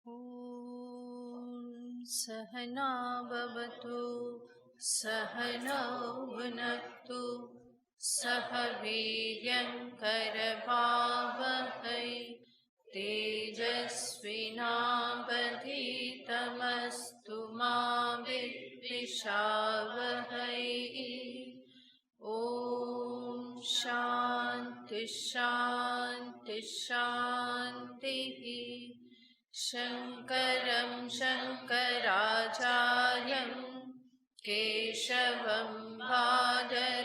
ॐ सहना भवतु सहनौ भुनक्तु सह वीर्यङ्करभावहै तेजस्विनावधीतमस्तु मा विद्विषावहै। ॐ शान्ति शान्ति शान्तिः। शङ्करं शङ्कराचार्यं केशवं बादरायणं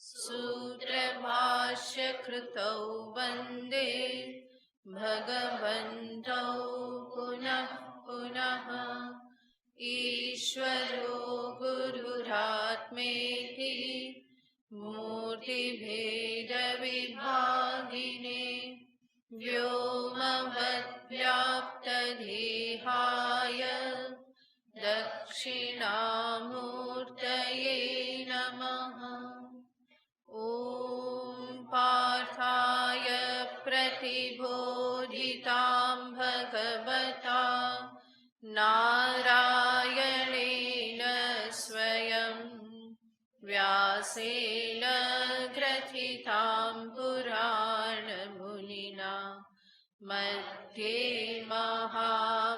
सूत्रभाष्यकृतौ वन्दे भगवन्तौ पुनः पुनः। ईश्वरो गुरुरात्मेति मूर्तिभेदविभागिने व्योमवद्व्याप्तदेहाय दक्षिणामूर्तये नमः। ॐ पार्थाय प्रतिबोधितां भगवता नारायणेन स्वयं व्यासेन ग्रथितां पुराणमुनिना मध्ये महाभारतम्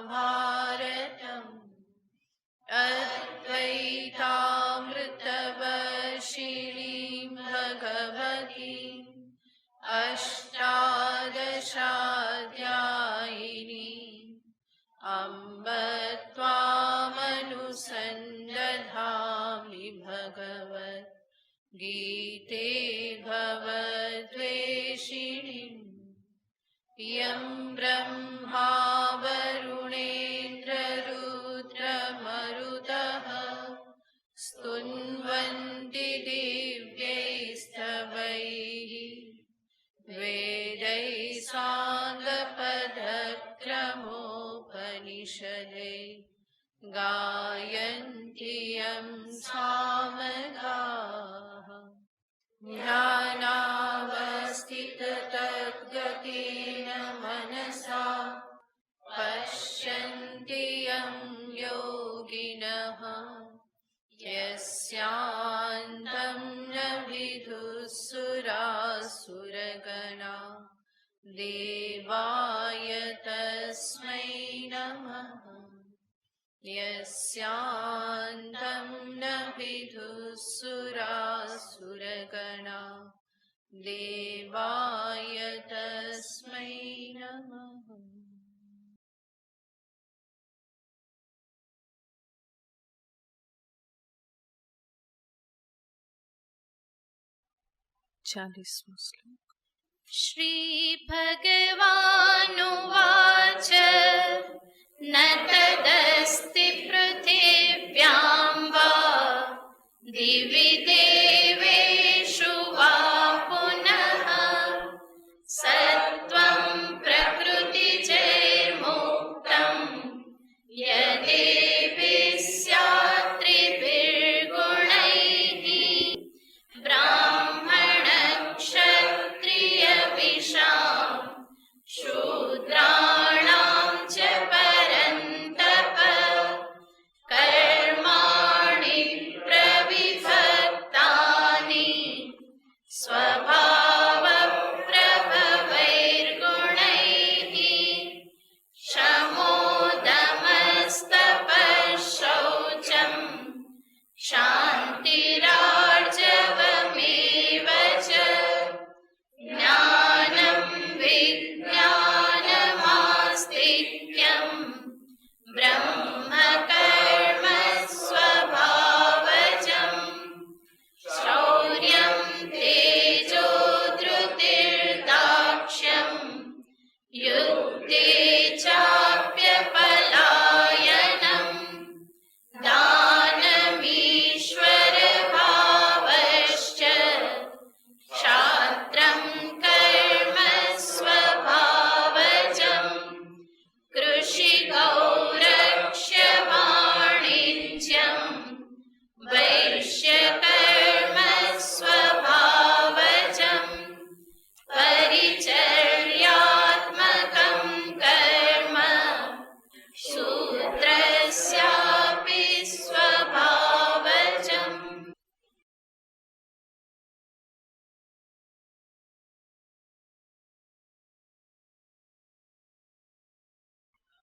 अद्वैतामृतवर्षिणीं भगवतीम् अष्टादशाध्यायिनीम् अम्ब त्वामनुसन्दधामि भगवद्गीते भवद्वेषिणीम्। यं ब्रह्मा वरुणेन्द्ररुद्रमरुतः स्तुन्वन्ति दिव्यैस्तवैः वेदैः साङ्गपदक्रमोपनिषदे गायन्ति यं सामगाः। ध्यानावस्थिततद्गतेन मनसा पश्यन्ति यं योगिनः यस्यान्तं न विदुःसुरासुरगणा देवाय तस्मै नमः। यस्यान्तं न विदुःसुरासुरगणा देवाय तस्मै नमः। 40वां श्लोक। श्री भगवानुवाच न तदस्ति पृथिव्यां वा दिवि देवेषु वा पुनः सत्त्वं प्रकृतिजैर्मुक्तं यदेभिः स्यात् त्रिभिर्गुणैः ब्राह्मणक्षत्रियविशां शूद्राणां च परन्तप कर्माणि प्रविभक्तानि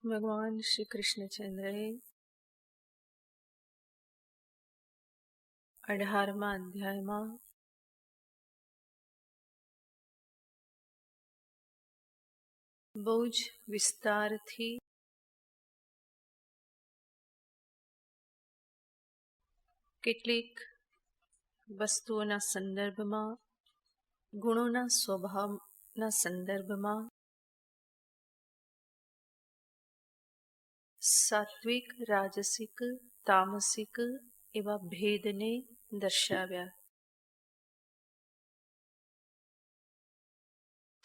ભગવાન શ્રી કૃષ્ણચંદ્રએ 18મા અધ્યાયમાં બહુ જ વિસ્તારથી કેટલીક વસ્તુઓના સંદર્ભમાં, ગુણોના સ્વભાવના સંદર્ભમાં સાત્વિક, રાજસિક, તામસિક એવા ભેદને દર્શાવ્યા.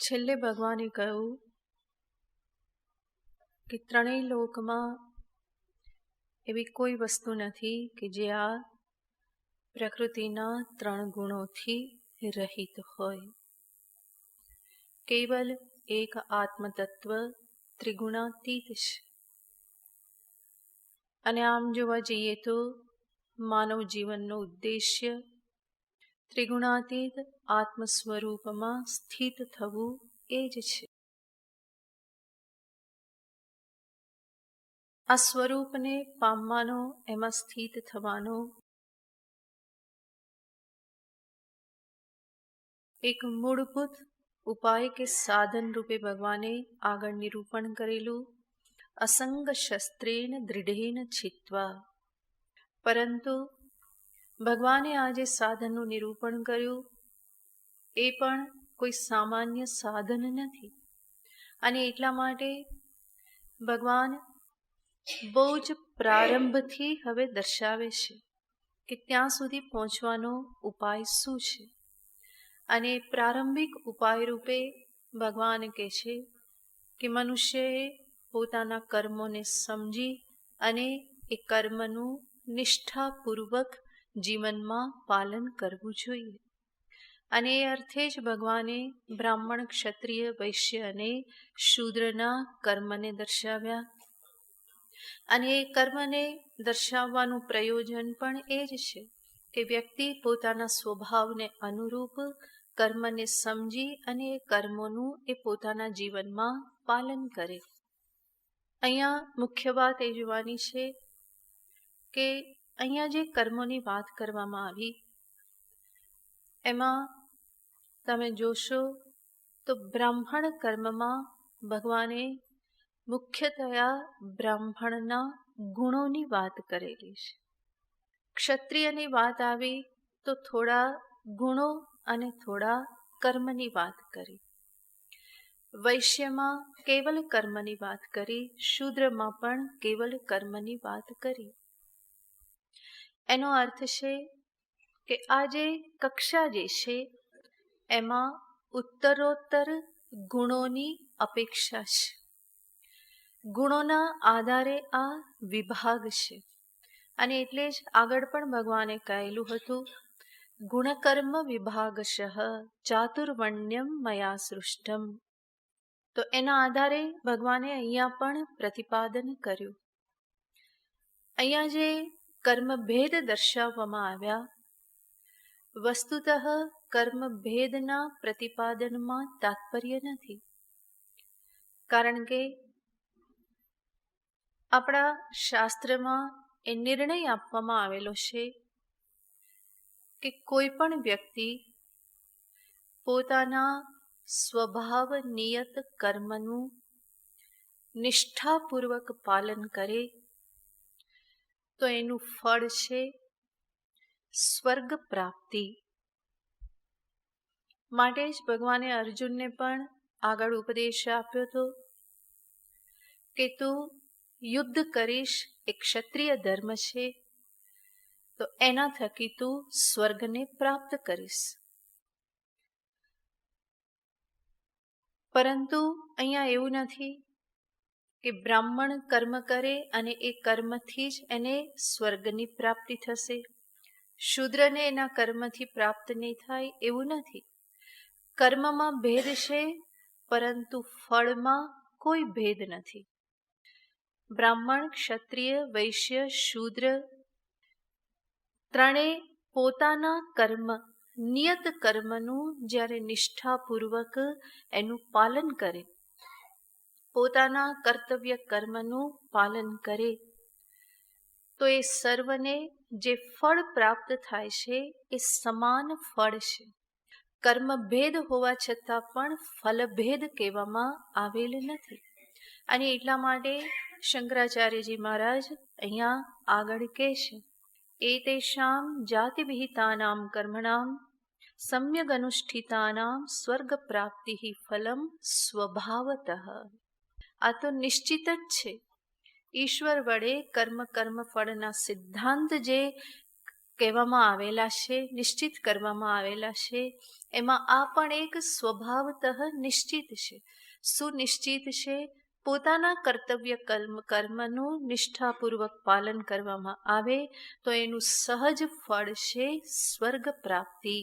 છેલ્લે ભગવાને કહ્યું કે ત્રણેય લોકમાં એવી કોઈ વસ્તુ નથી કે જે આ પ્રકૃતિના 3 ગુણોથી રહિત હોય. કેવલ એક આત્મતત્વ ત્રિગુણાતીત છે. અને આમ જોવા જઈએ તો માનવ જીવનનો ઉદ્દેશ્ય ત્રિગુણાતીત આત્મ સ્વરૂપમાં સ્થિત થવું એ જ છે. આ સ્વરૂપને પામવાનો, એમાં સ્થિત થવાનો એક મૂળભૂત ઉપાય કે સાધન રૂપે ભગવાને આગળ નિરૂપણ કરેલું, અસંગ શસ્ત્રેણ દૃઢેન છિત્વા. પરંતુ ભગવાને આ જે સાધનનું નિરૂપણ કર્યું એ પણ કોઈ સામાન્ય સાધન નથી. અને એટલા માટે ભગવાન બહુ જ પ્રારંભથી હવે દર્શાવે છે કે ત્યાં સુધી પહોંચવાનો ઉપાય શું છે. અને પ્રારંભિક ઉપાય રૂપે ભગવાન કહે છે કે મનુષ્યએ પોતાના કર્મોને સમજી અને એ કર્મનું નિષ્ઠાપૂર્વક જીવનમાં પાલન કરવું જોઈએ. અને એ અર્થે જ ભગવાને બ્રાહ્મણ, ક્ષત્રિય, વૈશ્ય અને શૂદ્રના કર્મને દર્શાવ્યા. અને એ કર્મને દર્શાવવાનું પ્રયોજન પણ એ જ છે કે વ્યક્તિ પોતાના સ્વભાવને અનુરૂપ કર્મને સમજી અને એ કર્મોનું એ પોતાના જીવનમાં પાલન કરે. અહીંયા મુખ્ય વાત એ જોવાની છે કે અહીંયા જે કર્મોની વાત કરવામાં આવી એમાં તમે જોશો તો બ્રાહ્મણ કર્મમાં ભગવાને મુખ્યતયા બ્રાહ્મણના ગુણોની વાત કરેલી છે. ક્ષત્રિયની વાત આવી તો થોડા ગુણો અને થોડા કર્મની વાત કરી. વૈશ્યમાં કેવલ કર્મની વાત કરી, શૂદ્રમાં પણ કેવલ કર્મની વાત કરી. એનો અર્થ છે કે આ જે કક્ષા જે છે એમાં ઉત્તરોત્તર ગુણોની અપેક્ષા છે. ગુણોના આધારે આ વિભાગ છે. અને એટલે જ આગળ પણ ભગવાને કહેલું હતું, ગુણકર્મ વિભાગશઃ ચાતુર્વર્ણ્યમ મયા સૃષ્ટમ. તો એના આધારે ભગવાને અહીંયા પણ પ્રતિપાદન કર્યું. અહીંયા જે કર્મભેદ દર્શાવવામાં આવ્યા, વસ્તુતઃ કર્મભેદના પ્રતિપાદનમાં તાત્પર્ય નથી. કારણ કે આપણા શાસ્ત્રમાં એ નિર્ણય આપવામાં આવેલો છે કે કોઈ પણ વ્યક્તિ પોતાના સ્વભાવ નિયત કર્મનું નિષ્ઠાપૂર્વક પાલન કરે તો એનું ફળ છે સ્વર્ગ પ્રાપ્તિ. માટે જ ભગવાને અર્જુનને પણ આગળ ઉપદેશ આપ્યો હતો કે તું યુદ્ધ કરીશ, એ ક્ષત્રિય ધર્મ છે, તો એના થકી તું સ્વર્ગને પ્રાપ્ત કરીશ. પરંતુ અહીંયા એવું નથી કે બ્રાહ્મણ કર્મ કરે અને એ કર્મથી જ એને સ્વર્ગની પ્રાપ્તિ થશે. શૂદ્રને એના કર્મથી પ્રાપ્ત નહીં થાય એવું નથી. કર્મમાં ભેદ છે, પરંતુ ફળમાં કોઈ ભેદ નથી. બ્રાહ્મણ, ક્ષત્રિય, વૈશ્ય, શૂદ્ર ત્રણેય પોતાના કર્મ, નિયત કર્મનું જ્યારે નિષ્ઠાપૂર્વક એનું પાલન કરે, પોતાના કર્તવ્ય કર્મનું પાલન કરે તો એ સર્વને જે ફળ પ્રાપ્ત થાય છે એ સમાન ફળ છે. કર્મભેદ હોવા છતાં પણ ફલભેદ કહેવામાં આવેલ નથી. અને એટલા માટે શંકરાચાર્યજી મહારાજ અહીંયા આગળ કહે છે, એતેષામ જાતિ વિહિતાનામ કર્મણામ સમ્યગ અનુષ્ઠિતાનામ સ્વર્ગ પ્રાપ્તિ ફલમ સ્વભાવતઃ. આ તો નિશ્ચિત જ છે. ઈશ્વર વડે કર્મ ફળના સિદ્ધાંત જે કહેવામાં આવેલા છે, નિશ્ચિત કરવામાં આવેલા છે, એમાં આ પણ એક સ્વભાવતઃ નિશ્ચિત છે. સુનિશ્ચિત છે. પોતાના કર્તવ્ય કર્મનું નિષ્ઠાપૂર્વક પાલન કરવામાં આવે તો એનું સહજ ફળ છે સ્વર્ગ પ્રાપ્તિ.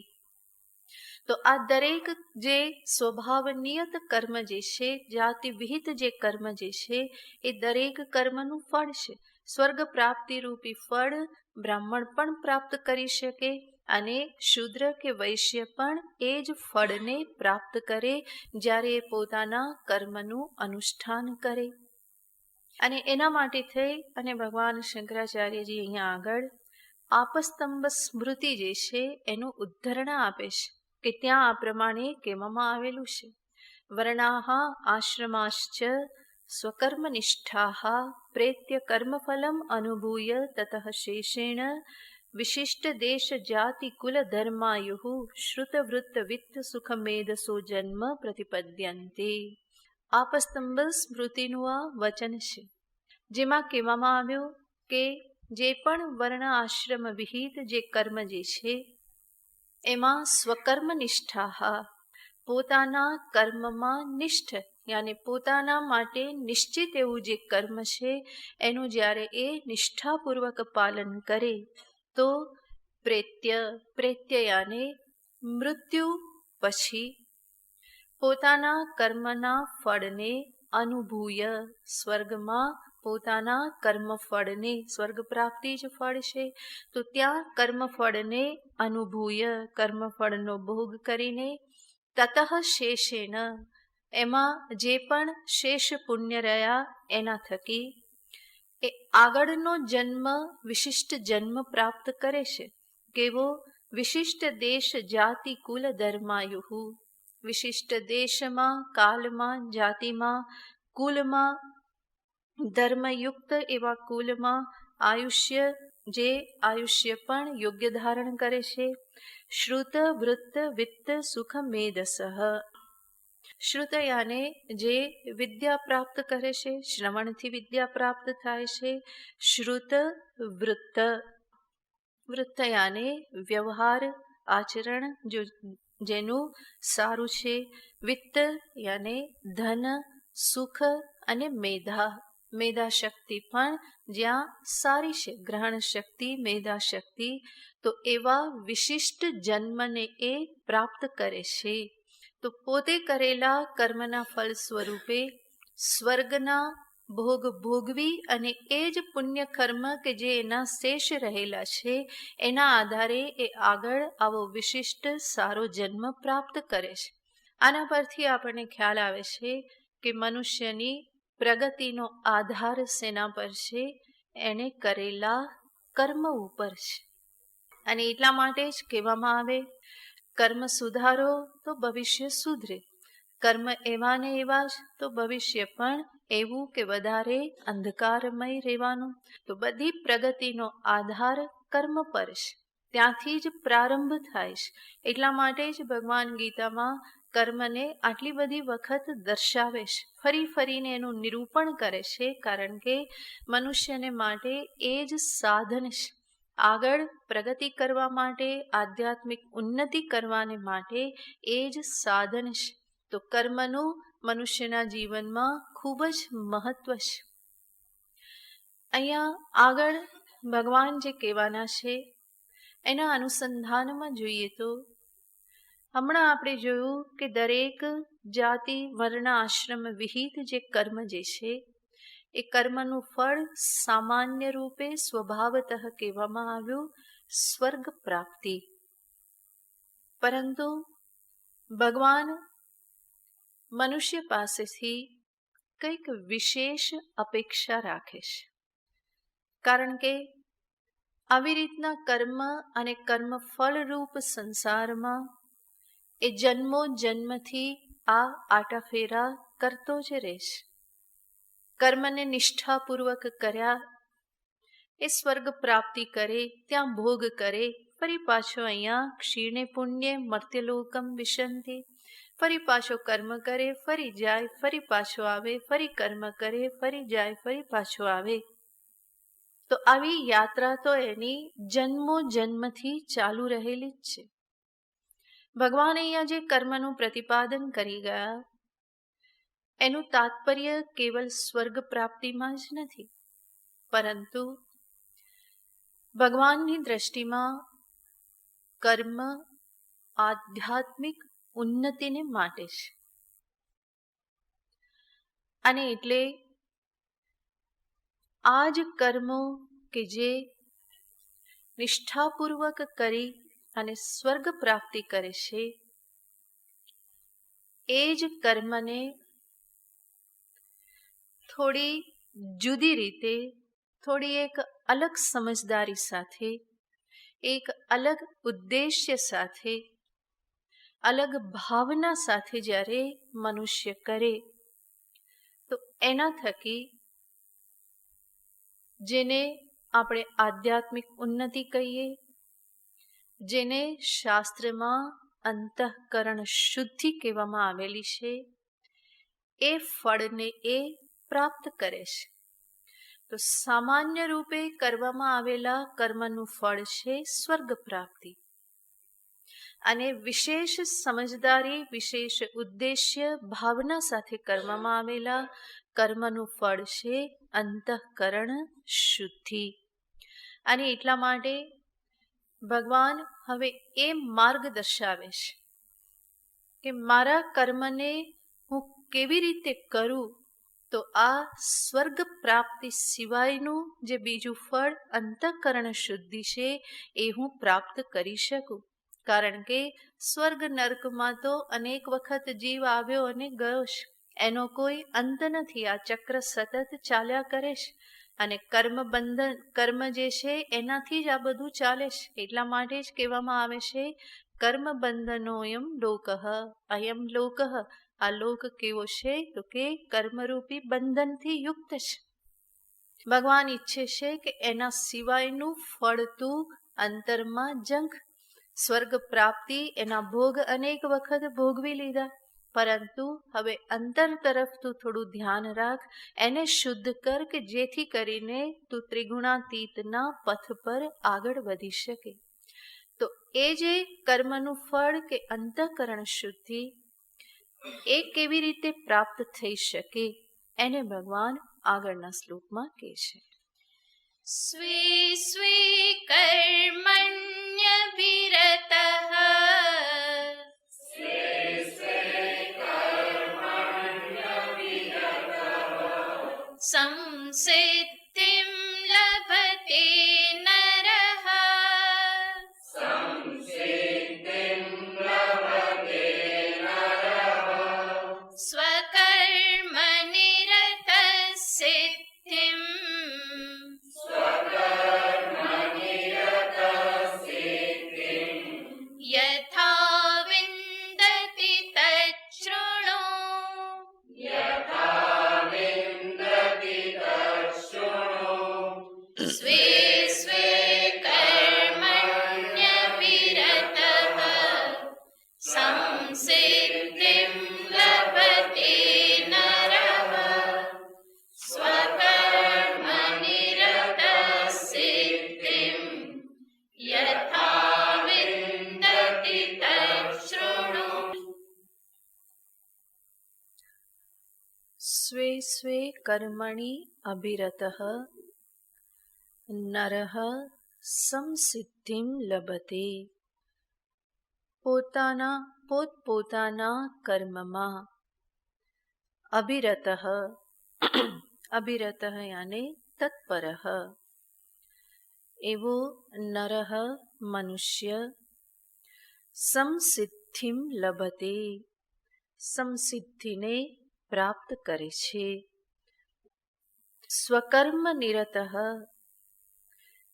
તો આ દરેક જે સ્વભાવ નિયત કર્મ જે છે, જાતિ વિહિત જે કર્મ જે છે, એ દરેક કર્મનું ફળ છે. સ્વર્ગ પ્રાપ્તિ રૂપી ફળ બ્રાહ્મણ પણ પ્રાપ્ત કરી શકે અને શૂદ્ર કે વૈશ્ય પણ એ જ ફળને પ્રાપ્ત કરે જ્યારે એ પોતાના કર્મનું અનુષ્ઠાન કરે. અને એના માટે થઈ અને ભગવાન શંકરાચાર્યજી અહીંયા આગળ આપસ્તંભ સ્મૃતિ જે છે એનું ઉદ્ધરણ આપે છે કે ત્યાં આ પ્રમાણે કહેવામાં આવેલું છે, વર્ણાહ આશ્રમાશ્ચ સ્વકર્મનિષ્ઠાઃ પ્રેત્ય કર્મફલમ અનુભૂય તતઃ શેષેણ વિશિષ્ટ દેશ જાતિ કુલ ધર્માયુ શ્રુતવૃત્ત વિત્ત સુખમેદસો જન્મ પ્રતિપદ્યન્તે. આપસ્તંભ સ્મૃતિનું આ વચન છે જેમાં કહેવામાં આવ્યું કે જે પણ વર્ણ આશ્રમ વિહિત જે કર્મ જે છે એમાં સ્વકર્મ નિષ્ઠા પોતાના કર્મમાં નિષ્ઠ યાની પોતાના માટે નિશ્ચિત એવું જે કર્મ છે એનું જ્યારે એ નિષ્ઠાપૂર્વક પાલન કરે તો પ્રેત્ય યાને મૃત્યુ પછી પોતાના કર્મના ફળને અનુભૂય સ્વર્ગમાં પોતાના કર્મફળને, સ્વર્ગ પ્રાપ્તિ જ ફળ છે, તો ત્યાં કર્મફળને અનુભૂય કર્મફળનો ભોગ કરીને તતઃ શેષેણ એમાં જે પણ શેષ પુણ્ય રહ્યા એના થકી એ આગળનો જન્મ વિશિષ્ટ જન્મ પ્રાપ્ત કરે છે. કેવો? વિશિષ્ટ દેશ જાતિ કુલ ધર્માયુ. વિશિષ્ટ દેશમાં, કાલમાં, જાતિમાં, કુલમાં, ધર્મયુક્ત એવા કુલમાં આયુષ્ય જે આયુષ્ય પણ યોગ્ય ધારણ કરે છે. શ્રુત વૃત્ત વિત્ત સુખ મેદસઃ. શ્રુત યાને જે વિદ્યા પ્રાપ્ત કરે છે, શ્રવણથી વિદ્યા પ્રાપ્ત થાય છે. શ્રુત વૃત્ત, વૃત્ત યાને વ્યવહાર આચરણ જેનું સારું છે. વિત્ત યાને ધન, સુખ અને મેધા, મેધા શક્તિ પણ જ્યાં સારી છે, ગ્રહણ શક્તિ, મેધા શક્તિ, તો એવા વિશિષ્ટ જન્મને એ પ્રાપ્ત કરે છે. તો પોતે કરેલા કર્મના ફળ સ્વરૂપે સ્વર્ગના ભોગ ભોગવી અને એ જ પુણ્ય કર્મ કે જે એના શેષ રહેલા છે એના આધારે એ આગળ આવો વિશિષ્ટ સારો જન્મ પ્રાપ્ત કરે છે. આના પરથી આપણને ખ્યાલ આવે છે કે મનુષ્યની પ્રગતિનો આધાર શેના પર છે? એને કરેલા કર્મ ઉપર છે. અને એટલા માટે જ કહેવામાં આવે કર્મ સુધારો તો ભવિષ્ય સુધરે. કર્મ એવા ને એવા જ તો ભવિષ્ય પણ એવું કે વધારે અંધકારમય રહેવાનું. તો બધી પ્રગતિનો આધાર કર્મ પર છે, ત્યાંથી જ પ્રારંભ થાય છે. એટલા માટે જ ભગવાન ગીતામાં કર્મને આટલી બધી વખત દર્શાવે છે, ફરી ફરીને એનું નિરૂપણ કરે છે, કારણ કે મનુષ્યને માટે એ જ સાધન છે. આગળ પ્રગતિ કરવા માટે, આધ્યાત્મિક ઉન્નતિ કરવાને માટે એ જ સાધન છે. તો કર્મનું મનુષ્યના જીવનમાં ખૂબ જ મહત્વ છે. અહીંયા આગળ ભગવાન જે કહેવાના છે એના અનુસંધાનમાં જોઈએ તો હમણાં આપણે જોયું કે દરેક જાતિ, વર્ણ, આશ્રમ વિહિત જે કર્મ જે છે એ કર્મનું ફળ સામાન્ય રૂપે સ્વભાવતઃ કહેવામાં આવ્યું સ્વર્ગ પ્રાપ્તિ. પરંતુ ભગવાન મનુષ્ય પાસેથી કંઈક વિશેષ અપેક્ષા રાખે છે. કારણ કે આવી રીતના કર્મ અને કર્મ ફળરૂપ સંસારમાં એ જન્મો જન્મથી આ આટાફેરા કરતો જ રહેશે. કર્મને નિષ્ઠાપૂર્વક કર્યા એ સ્વર્ગ પ્રાપ્તિ કરે, ત્યાં ભોગ કરે, ફરી પાછો અહીંયા ક્ષીણે પુણ્ય મર્ત્યલોકમ વિશંતિ, ફરી પાછો કર્મ કરે, ફરી જાય, ફરી પાછો આવે, ફરી કર્મ કરે, ફરી જાય, ફરી પાછો આવે. તો આવી યાત્રા તો એની જન્મો જન્મથી ચાલુ રહેલી જ છે. ભગવાન અહીંયા જે કર્મનું પ્રતિપાદન કરી ગયા એનું તાત્પર્ય કેવલ સ્વર્ગ પ્રાપ્તિમાં જ નથી, પરંતુ ભગવાનની દ્રષ્ટિમાં કર્મ આધ્યાત્મિક ઉન્નતિને માટે છે. અને એટલે આ જ કર્મો કે જે નિષ્ઠાપૂર્વક કરી અને સ્વર્ગ પ્રાપ્તિ કરે છે, એ જ કર્મને થોડી જુદી રીતે, થોડી એક અલગ સમજદારી સાથે, એક અલગ ઉદ્દેશ્ય સાથે, અલગ ભાવના સાથે જ્યારે મનુષ્ય કરે તો એના થકી જેને આપણે આધ્યાત્મિક ઉન્નતિ કહીએ, જેને શાસ્ત્રમાં અંતઃકરણ શુદ્ધિ કહેવામાં આવેલી છે, એ ફળને એ પ્રાપ્ત કરે છે. તો સામાન્ય રૂપે કરવામાં આવેલા કર્મનું ફળ છે સ્વર્ગ પ્રાપ્તિ. અને વિશેષ સમજદારી, વિશેષ ઉદ્દેશ્ય, ભાવના સાથે કરવામાં આવેલા કર્મનું ફળ છે અંતઃકરણ શુદ્ધિ. અને એટલા માટે ભગવાન હવે એ માર્ગ દર્શાવે છે કે મારા કર્મને હું કેવી રીતે કરું તો આ સ્વર્ગ પ્રાપ્તિ સિવાયનું જે બીજું ફળ અંતઃકરણ શુદ્ધિ છે એ હું પ્રાપ્ત કરી શકું. કારણ કે સ્વર્ગ નર્કમાં તો અનેક વખત જીવ આવ્યો અને ગયો છે, એનો કોઈ અંત નથી. આ ચક્ર સતત ચાલ્યા કરે છે અને કર્મ જે છે એનાથી જ આ બધું ચાલે છે. એટલા માટે જ કહેવામાં આવે છે કર્મ બંધનોયમ લોકઃ, અયમ લોકઃ. આ લોક કેવો છે તો કે કર્મરૂપી બંધનથી યુક્ત છે. ભગવાન ઈચ્છે છે કે એના સિવાયનું ફળતું અંતરમાં જંખ. સ્વર્ગ પ્રાપ્તિ એના ભોગ અનેક વખત ભોગવી લીધા, પરંતુ હવે અંતર તરફ તું થોડું ધ્યાન રાખ, એને શુદ્ધ કર કે જેથી કરીને તું ત્રિગુણાતીતના પથ પર આગળ વધી શકે. તો એ જે કર્મનું ફળ કે અંતઃકરણ શુદ્ધિ એ કેવી રીતે પ્રાપ્ત થઈ શકે એને ભગવાન આગળના શ્લોકમાં કહે છે. સ્વે સ્વે કર્મણ્યવિરતઃ સંસિદ્ધિં લભતે નરઃ સ્વકર્મનિરતઃ સિદ્ધિં યથા વિંદતિ તચ્છૃણુ સ્વે સ્વે કર્મણ્યવિરતઃ સંસિદ્ધિં લભતે નરઃ સ્વકર્મનિરતઃ સિદ્ધિં યથા વિંદતિ તચ્છૃણુ. સ્વે સ્વે કર્મણિ અભિરતઃ નરઃ સંસિદ્ધિં લભતે. પોતપોતાના કર્મમાં અભિરતઃ, અભિરતઃ યાને તત્પરઃ, એવો નરઃ મનુષ્ય સંસિદ્ધિં લભતે, સંસિદ્ધિને પ્રાપ્ત કરે છે. સ્વકર્મ નિરતઃ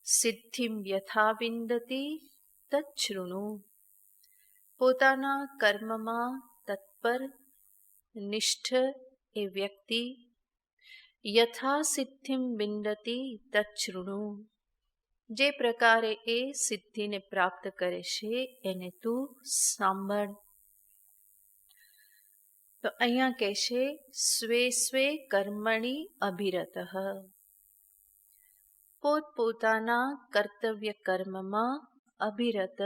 સિદ્ધિમ યથા વિંદતી તચ્છૃણુ. પોતાના કર્મમાં તત્પર નિષ્ઠ એ વ્યક્તિ યથા સિદ્ધિમ વિંદતી તચ્છૃણુ, જે પ્રકારે એ સિદ્ધિને પ્રાપ્ત કરે છે એને તું સાંભળ. તો અહીંયા કહે છે સ્વે સ્વે કર્મણી અભિરતઃ, પોતપોતાના કર્તવ્ય કર્મમાં અભિરત,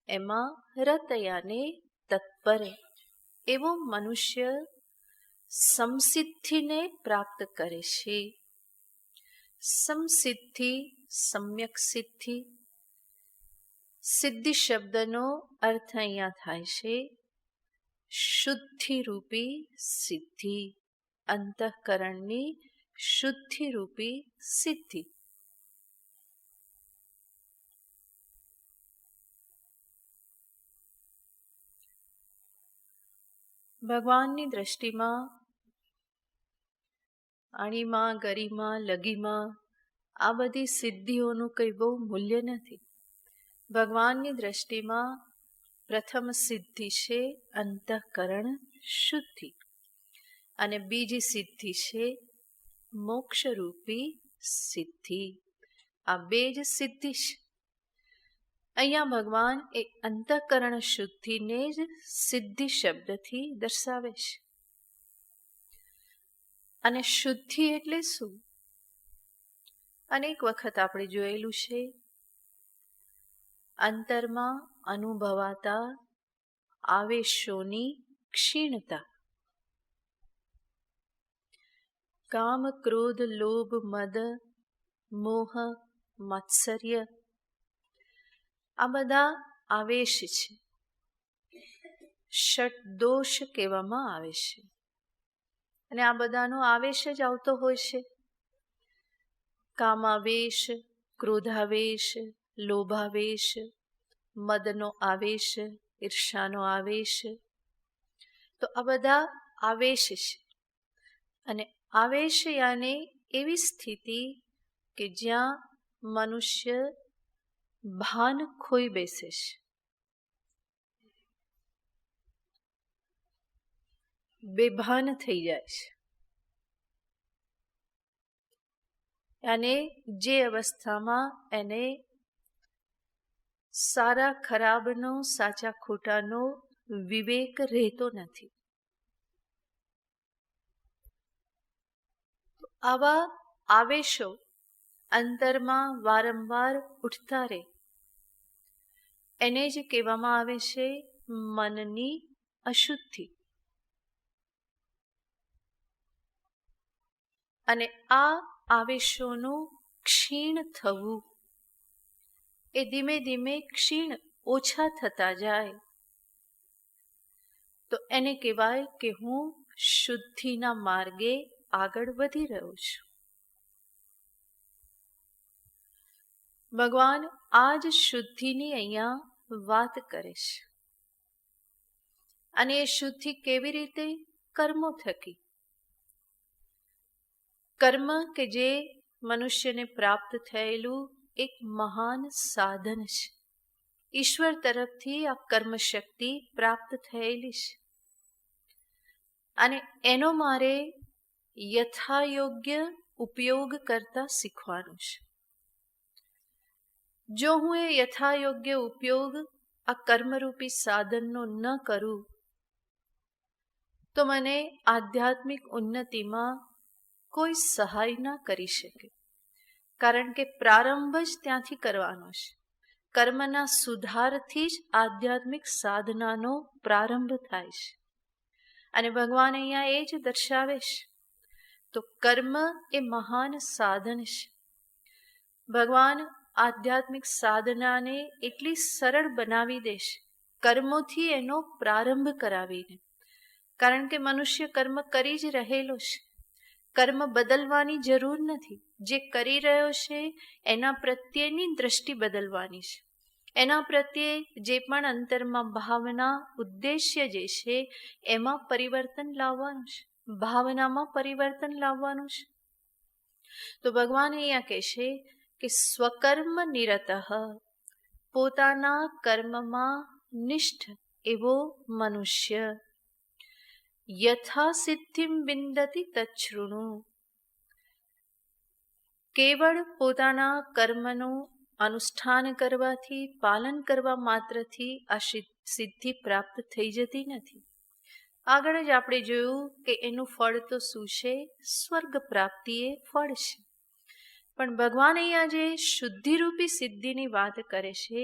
એમાં રત યાને તત્પર એવો મનુષ્ય સમસિદ્ધિને પ્રાપ્ત કરે છે. સમસિદ્ધિ, સમ્યક સિદ્ધિ, સિદ્ધિ શબ્દનો અર્થ અહીંયા થાય છે શુદ્ધિ રૂપી સિદ્ધિ, અંતઃકરણની શુદ્ધિ રૂપી સિદ્ધિ. ભગવાનની દ્રષ્ટિમાં અણીમાં, ગરીમાં, લગીમાં આ બધી સિદ્ધિઓનું કંઈ બહુ મૂલ્ય નથી. ભગવાનની દ્રષ્ટિમાં પ્રથમ સિદ્ધિ છે અંતઃકરણ શુદ્ધિ, અને બીજી સિદ્ધિ છે મોક્ષરૂપી સિદ્ધિ. આ બે જ સિદ્ધિ છે. અહીંયા ભગવાન એ અંતઃકરણ શુદ્ધિને જ સિદ્ધિ શબ્દથી દર્શાવે છે. અને શુદ્ધિ એટલે શું? અનેક વખત આપણે જોયેલું છે, અંતરમાં અનુભવાતા આવેશોની ક્ષીણતા. કામ, ક્રોધ, લોભ, મદ, મોહ, માત્સર્ય આ બધા આવેશ છે. ષટ દોષ કહેવામાં આવે છે. અને આ બધાનો આવેશ જ આવતો હોય છે. કામાવેશ, ક્રોધાવેશ, લોભાવેશ, મદનો આવેશ, ઈર્ષાનો આવેશ. તો આ બધા આવેશ છે. અને આવેશ યાને એવી સ્થિતિ કે જ્યાં મનુષ્ય ભાન ખોઈ બેસે છે. બેભાન થઈ જાય છે. અને જે અવસ્થામાં એને સારા ખરાબનો, સાચા ખોટાનો વિવેક રહેતો નથી. આવા આવેશો અંતરમાં વારંવાર ઉઠતા રહે એને જ કહેવામાં આવે છે મનની અશુદ્ધિ. અને આ આવેશોનું ક્ષીણ થવું, એ ધીમે ધીમે ક્ષીણ ઓછા થતા જાય તો એને કહેવાય કે હું શુદ્ધિના માર્ગે આગળ વધી રહ્યો છું. ભગવાન આ જ શુદ્ધિની અહીંયા વાત કરે છે. અને એ શુદ્ધિ કેવી રીતે? કર્મો થકી. કર્મ કે જે મનુષ્યને પ્રાપ્ત થયેલું એક મહાન સાધન છે. ઈશ્વર તરફથી આ કર્મ શક્તિ પ્રાપ્ત થયેલી છે. અને એનો મારે યથાયોગ્ય ઉપયોગ કરતા શીખવાનું છે. જો હું એ યથાયોગ્ય ઉપયોગ આ કર્મરૂપી સાધનનો ન કરું તો મને આધ્યાત્મિક ઉન્નતિમાં કોઈ સહાય ના કરી શકે. કારણ કે પ્રારંભ જ ત્યાંથી કરવાનો છે. કર્મના સુધારથી જ આધ્યાત્મિક સાધનાનો પ્રારંભ થાય છે. અને ભગવાન અહીંયા એ જ દર્શાવે છે. તો કર્મ એ મહાન સાધન છે. ભગવાન આધ્યાત્મિક સાધનાને એટલી સરળ બનાવી દેશે કર્મોથી એનો પ્રારંભ કરાવીને. કારણ કે મનુષ્ય કર્મ કરી જ રહેલો છે. કર્મ બદલવાની જરૂર નથી. જે કરી રહ્યો છે એના પ્રત્યેની દ્રષ્ટિ બદલવાની છે. એના પ્રત્યે જે પણ અંતરમાં ભાવના, ઉદ્દેશ્ય જે છે એમાં પરિવર્તન લાવવાનું છે. ભાવનામાં પરિવર્તન લાવવાનું છે. તો ભગવાન અહીંયા કહેશે કે સ્વકર્મ નિરતઃ, પોતાના કર્મમાં નિષ્ઠ એવો મનુષ્ય, યથા સિદ્ધિમ વિંદતિ તચ્છૃણુ, કેવળ પોતાના કર્મનું અનુષ્ઠાન કરવાથી, પાલન કરવા માત્રથી આ સિદ્ધિ પ્રાપ્ત થઈ જતી નથી. આગળ જ આપણે જોયું કે એનું ફળ તો શું છે? સ્વર્ગ પ્રાપ્તિ એ ફળ છે. પણ ભગવાન અહીંયા જે શુદ્ધિરૂપી સિદ્ધિની વાત કરે છે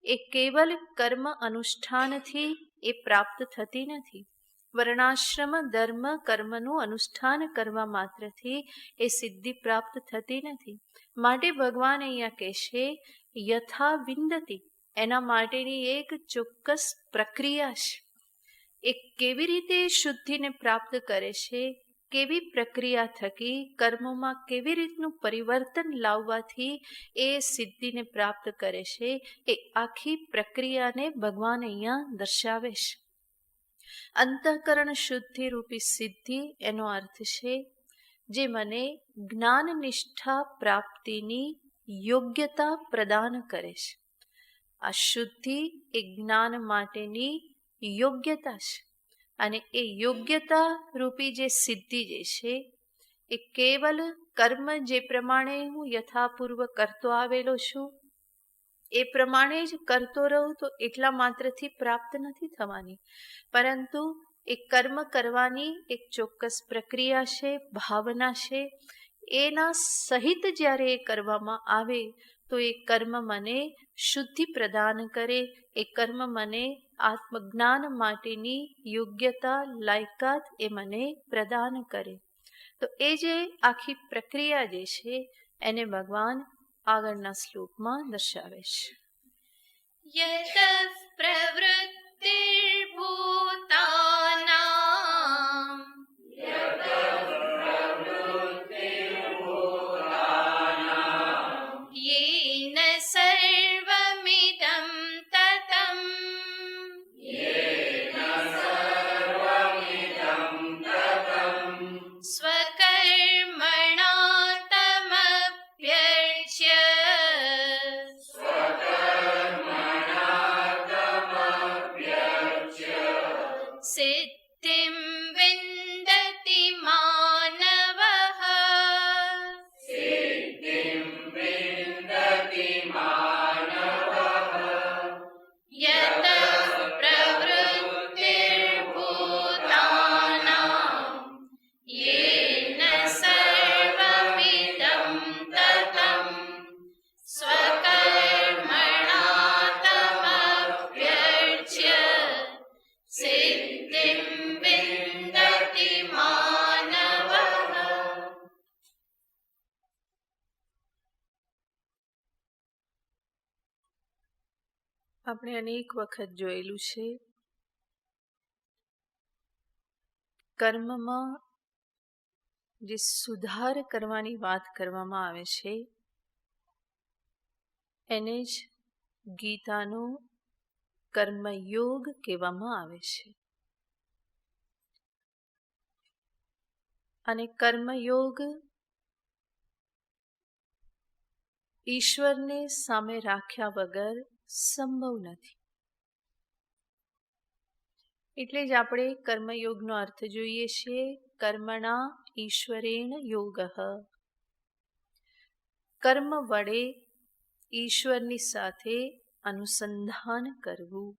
એ કેવલ કર્મ અનુષ્ઠાનથી એ પ્રાપ્ત થતી નથી. વર્ણાશ્રમ ધર્મ કર્મનું અનુષ્ઠાન કરવા માત્રથી એ સિદ્ધિ પ્રાપ્ત થતી નથી. માટે ભગવાન અહીંયા કહેશે યથા વિંદતિ, એના માટેની એક ચોક્કસ પ્રક્રિયા છે. એ કેવી રીતે શુદ્ધિને પ્રાપ્ત કરે છે, કેવી પ્રક્રિયા થકી કર્મોમાં કેવી રીતનું પરિવર્તન લાવવાથી એ સિદ્ધિને પ્રાપ્ત કરે છે, એ આખી પ્રક્રિયાને ભગવાન અહીંયા દર્શાવે છે. અંતઃકરણ શુદ્ધિ રૂપી સિદ્ધિ એનો અર્થ છે જે મને જ્ઞાન નિષ્ઠા પ્રાપ્તિની યોગ્યતા પ્રદાન કરે છે. આ શુદ્ધિ એ જ્ઞાન માટેની યોગ્યતા છે. અને એ યોગ્યતા રૂપી જે સિદ્ધિ જે છે એ કેવલ કર્મ જે પ્રમાણે હું યથાપૂર્વ કરતો આવેલો છું એ પ્રમાણે જ કરતો રહું તો એટલા માત્રથી પ્રાપ્ત નથી થવાની, પરંતુ એ કર્મ કરવાની એક ચોક્કસ પ્રક્રિયા છે, ભાવના છે. એના સહિત જ્યારે એ કરવામાં આવે તો એ કર્મ મને શુદ્ધિ પ્રદાન કરે, એ કર્મ મને આત્મજ્ઞાન માટેની યોગ્યતા, લાયકાત એ મને પ્રદાન કરે. તો એ જે આખી પ્રક્રિયા જે છે એને ભગવાન આગળના શ્લોકમાં દર્શાવે છે. યતઃ પ્રવૃત્તિર્ભૂતાનાં યેન સર્વમિદં તતં સ્વકર્મણા તમભ્યર્ચ્ય સિદ્ધિં વિંદતિ માનવઃ. યતઃ પ્રવૃત્તિર્ભૂતાનાં યેન સર્વમિદં તતં સ્વકર્મણા તમભ્યર્ચ્ય સિદ્ધિં વિંદતિ માનવઃ. આપણે અનેક વખત જોયેલું છે કર્મમાં જે સુધાર કરવાની વાત કરવામાં આવે છે એને જ ગીતાનો કર્મયોગ કહેવામાં આવે છે. અને કર્મયોગ ઈશ્વરને સામે રાખ્યા વગર સંભવ નથી. એટલે જ આપણે કર્મયોગનો અર્થ જોઈએ છીએ કર્મણા ઈશ્વરેણ યોગઃ. કર્મ વડે ઈશ્વરની સાથે અનુસંધાન કરવું.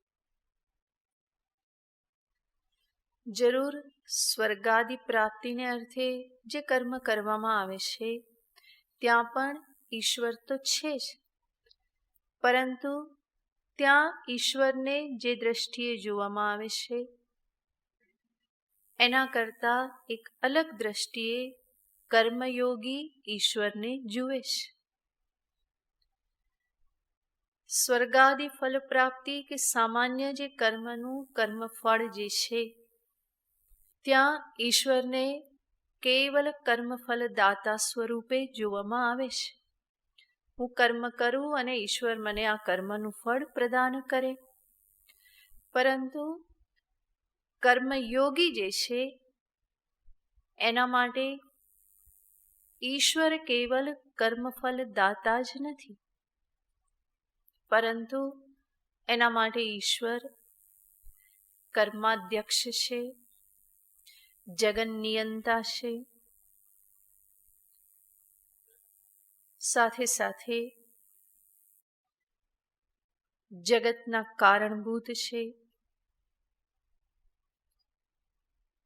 જરૂર સ્વર્ગાદિ પ્રાપ્તિને અર્થે જે કર્મ કરવામાં આવે છે ત્યાં પણ ઈશ્વર તો છે જ, પરંતુ ત્યાં ઈશ્વરને જે દ્રષ્ટિએ જોવામાં આવે છે એના કરતાં એક અલગ દ્રષ્ટિએ કર્મયોગી ઈશ્વરને જુએ છે. સ્વર્ગાદિ ફલ પ્રાપ્તિ કે સામાન્ય જે કર્મનું કર્મફળ જે છે ત્યાં ઈશ્વરને કેવલ કર્મફલ દાતા સ્વરૂપે જોવામાં આવે છે. હું કર્મ કરું અને ઈશ્વર મને આ કર્મનું ફળ પ્રદાન કરે. પરંતુ કર્મયોગી જે છે એના માટે ઈશ્વર કેવલ કર્મફલ દાતા જ નથી, પરંતુ એના માટે ઈશ્વર કર્માધ્યક્ષ છે, જગન નિયંતા છે, સાથે સાથે જગતના કારણભૂત છે,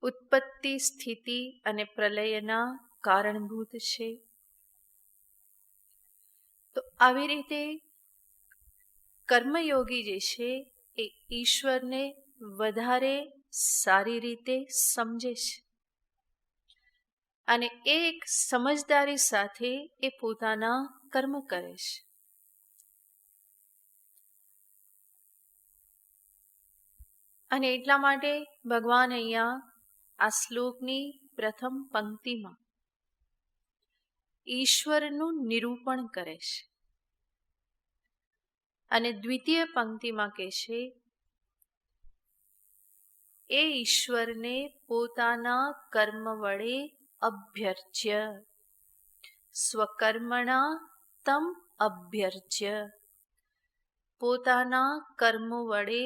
ઉત્પત્તિ સ્થિતિ અને પ્રલયના કારણભૂત છે. તો આવી રીતે કર્મયોગી જે છે એ ઈશ્વરને વધારે સારી રીતે સમજે છે અને એક સમજદારી સાથે એ પોતાના કર્મ કરે છે. અને એટલા માટે ભગવાન અહીંયા આ શ્લોકની પ્રથમ પંક્તિમાં ઈશ્વરનું નિરૂપણ કરે છે અને દ્વિતીય પંક્તિમાં કહે છે એ ઈશ્વરને પોતાના કર્મ વડે અભ્યર્ચ્ય, સ્વકર્મણા તમ અભ્યર્ચ્ય, પોતાના કર્મો વડે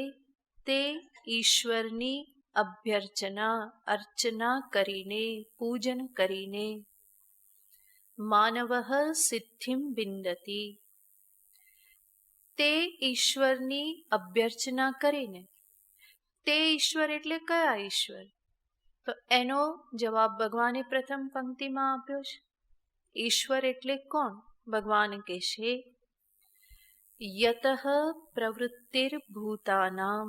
તે ઈશ્વરની અભ્યર્ચના, અર્ચના કરીને, પૂજન કરીને માનવઃ સિદ્ધિમ વિંદતિ, તે ઈશ્વરની અભ્યર્ચના કરીને, તે ઈશ્વર એટલે કયા ઈશ્વર? તો એનો જવાબ ભગવાને પ્રથમ પંક્તિમાં આપ્યો છે. ઈશ્વર એટલે કોણ? ભગવાન કહેશે યતઃ પ્રવૃત્તિર્ભૂતાનામ,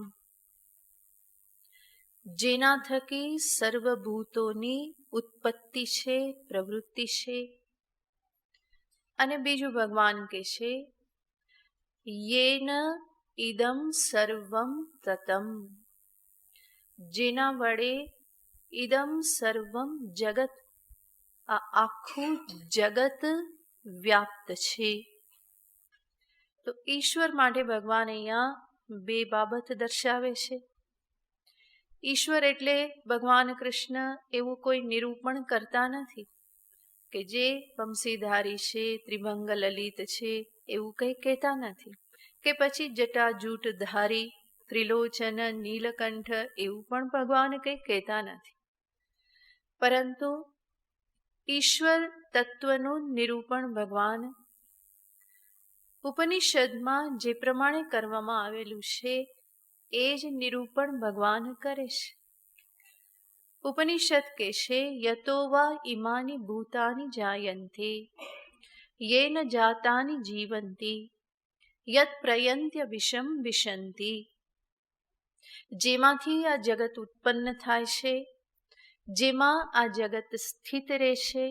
જેના થકી સર્વભૂતોની ઉત્પત્તિ છે, પ્રવૃત્તિ છે. અને બીજું ભગવાન કહેશે યેન ઇદમ સર્વમ તતમ, જેના વડે ઇદમ સર્વમ જગત, આ આખું જગત વ્યાપ્ત છે. તો ઈશ્વર માટે ભગવાન અહીંયા બે બાબત દર્શાવે છે. ઈશ્વર એટલે ભગવાન કૃષ્ણ એવું કોઈ નિરૂપણ કરતા નથી કે જે વંશીધારી છે, ત્રિભંગ લલિત છે, એવું કંઈ કહેતા નથી, કે પછી જટાજૂટ ધારી, ત્રિલોચન, નીલકંઠ, એવું પણ ભગવાન કંઈ કહેતા નથી. પરંતુ ઈશ્વર તત્વનું નિરૂપણ ભગવાન ઉપનિષદમાં જે પ્રમાણે કરવામાં આવેલું છે એ જ નિરૂપણ ભગવાન કરે છે. ઉપનિષદ કહેશે યતો વા ઇમાની ભૂતાની જાયન્તે, યેન જાતાની જીવંતી, યત પ્રયંત્ય વિષમ વિશંતિ, જેમાંથી આ જગત ઉત્પન્ન થાય છે, જેમાં આ જગત સ્થિત રહેશે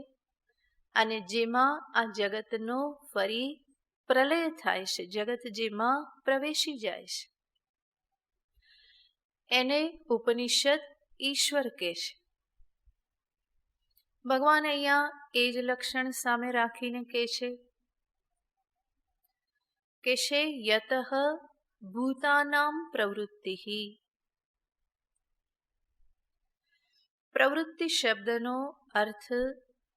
અને જેમાં આ જગતનો ફરી પ્રલય થાય છે, જગત જેમાં પ્રવેશી જાય છે, એને ઉપનિષદ ઈશ્વર કહે છે. ભગવાન અહીંયા એ જ લક્ષણ સામે રાખીને કહે છે યતઃ ભૂતાનામ પ્રવૃત્તિ. પ્રવૃત્તિ શબ્દનો અર્થ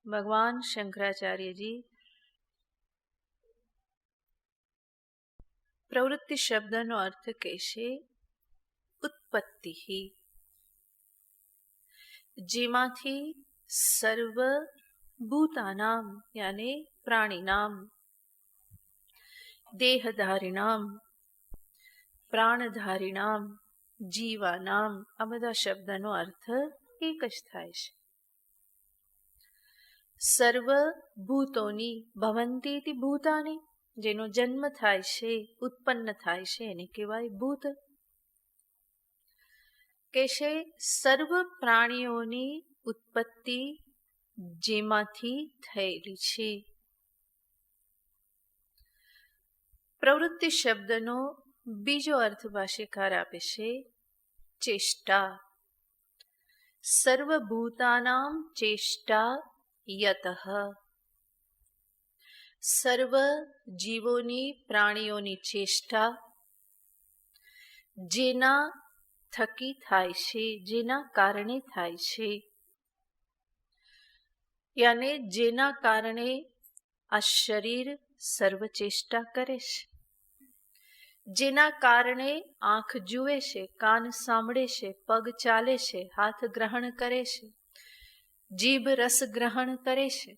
ભગવાન શંકરાચાર્યજી પ્રવૃત્તિ શબ્દનો અર્થ કહેશે ઉત્પત્તિ, જેમાંથી સર્વ ભૂતાનામ યાને પ્રાણીનામ, દેહધારિણામ, પ્રાણધારિણામ, જીવાનામ, આ બધા શબ્દનો અર્થ એક જ થાય છે. સર્વ ભૂતોની, ભવંતીતિ ભૂતાની, જેનો જન્મ થાય છે, ઉત્પન્ન થાય છે, એને કહેવાય ભૂત. કે છે સર્વ પ્રાણીઓની ઉત્પત્તિ જેમાંથી થયેલી છે. પ્રવૃત્તિ શબ્દનો બીજો અર્થ ભાષ્યકાર આપે છે ચેષ્ટા. સર્વભૂતાનામ ચેષ્ટા યતઃ, સર્વ જીવોની, પ્રાણીઓની ચેષ્ટા જેના થકી થાય છે, જેના કારણે થાય છે. યાને જેના કારણે આ શરીર સર્વ ચેષ્ટા કરે છે, જેના કારણે આંખ જુએ છે, કાન સાંભળે છે, પગ ચાલે છે, હાથ ગ્રહણ કરે છે, જીભ રસ ગ્રહણ કરે છે.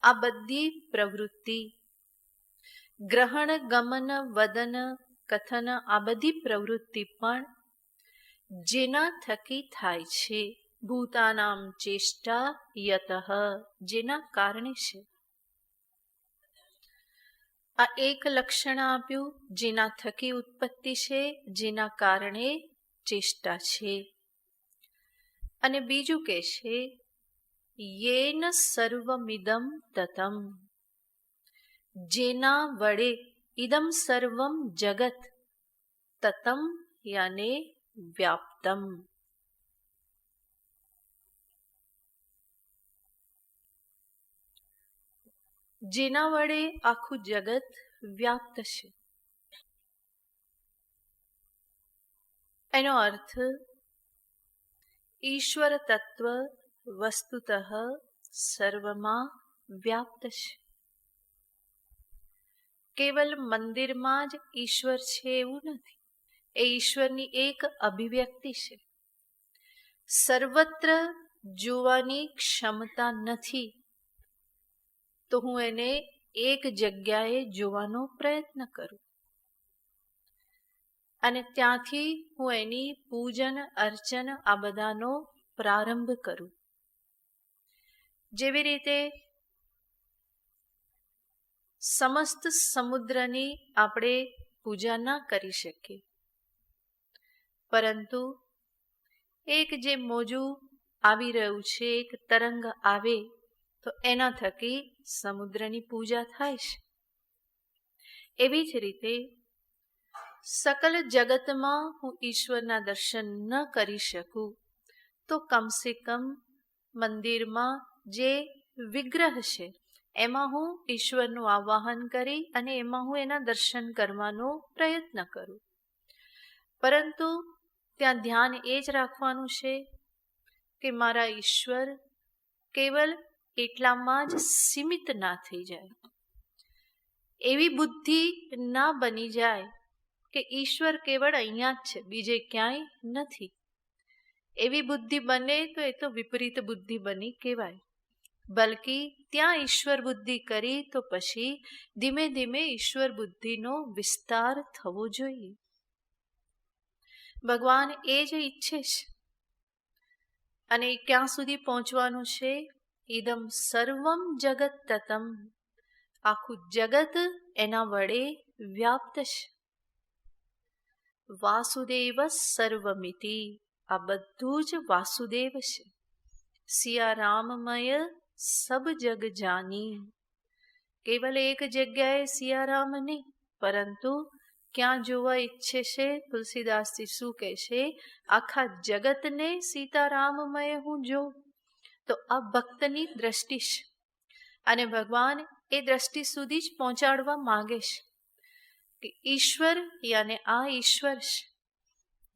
આ બધી પ્રવૃત્તિ, ગ્રહણ, ગમન, વદન, કથન, આ બધી પ્રવૃત્તિ પણ જેના થકી થાય છે. ભૂતાનામ ચેષ્ટા યતઃ, જેના કારણે છે. આ એક લક્ષણ આપ્યું, જેના થકી ઉત્પત્તિ છે, જેના કારણે ચેષ્ટા છે. અને બીજું કે છે યેન સર્વમિદમ તતમ, જેના વડે ઇદમ સર્વમ જગત તતમ યાને વ્યાપ્તમ, જેના વડે આખું જગત વ્યાપ્ત છે. એનો અર્થ ઈશ્વર તત્વ વસ્તુતઃ સર્વમાં વ્યાપ્ત છે. કેવલ મંદિરમાં જ ઈશ્વર છે એવું નથી, એ ઈશ્વરની એક અભિવ્યક્તિ છે. સર્વત્ર જોવાની ક્ષમતા નથી, તો હું એને એક જગ્યાએ જોવાનો પ્રયત્ન કરું અને ત્યાંથી હું એની પૂજન અર્ચન આ બધાનો પ્રારંભ કરું. જેવી રીતે સમસ્ત સમુદ્રની આપણે પૂજા ના કરી શકીએ, પરંતુ એક જે મોજું આવી રહ્યું છે, એક તરંગ આવે તો એના થકી સમુદ્રની પૂજા થાય છે. એવી જ રીતે સકલ જગતમાં હું ઈશ્વરના દર્શન ન કરી શકું તો કમસે કમ મંદિરમાં જે વિગ્રહ છે એમાં હું ઈશ્વરનું આવાહન કરી અને એમાં હું એના દર્શન કરવાનો પ્રયત્ન કરું. પરંતુ ત્યાં ધ્યાન એ જ રાખવાનું છે કે મારા ઈશ્વર કેવલ એટલામાં જ સીમિત ના થઈ જાય, એવી બુદ્ધિ ના બની જાય કે ઈશ્વર કેવળ અહીંયા જ છે, બીજે ક્યાંય નથી. એવી બુદ્ધિ બને તો એ તો વિપરીત બુદ્ધિ બની કહેવાય. બલકી ત્યાં ઈશ્વર બુદ્ધિ કરી તો પછી ધીમે ધીમે ઈશ્વર બુદ્ધિનો વિસ્તાર થવો જોઈએ. ભગવાન એ જ ઈચ્છે છે. અને ક્યાં સુધી પહોંચવાનું છે? ઇદમ સર્વમ જગત તતમ, આખું જગત એના વડે વ્યાપ્ત છે. વાસુદેવ સર્વમિતિ, આ બધું જ વાસુદેવ છે. સિયારામમય સબ જગ જાની, કેવલ એક જગ્યાએ સિયારામ નહીં, પરંતુ ક્યાં જોવા ઈચ્છે છે? તુલસીદાસજી શું કહે છે? આખા જગતને સીતારામમય હું જોઉં. તો આ ભક્તની દ્રષ્ટિ છે અને ભગવાન એ દ્રષ્ટિ સુધી જ પહોંચાડવા માંગે છે કે ઈશ્વર યાને આ ઈશ્વર છે,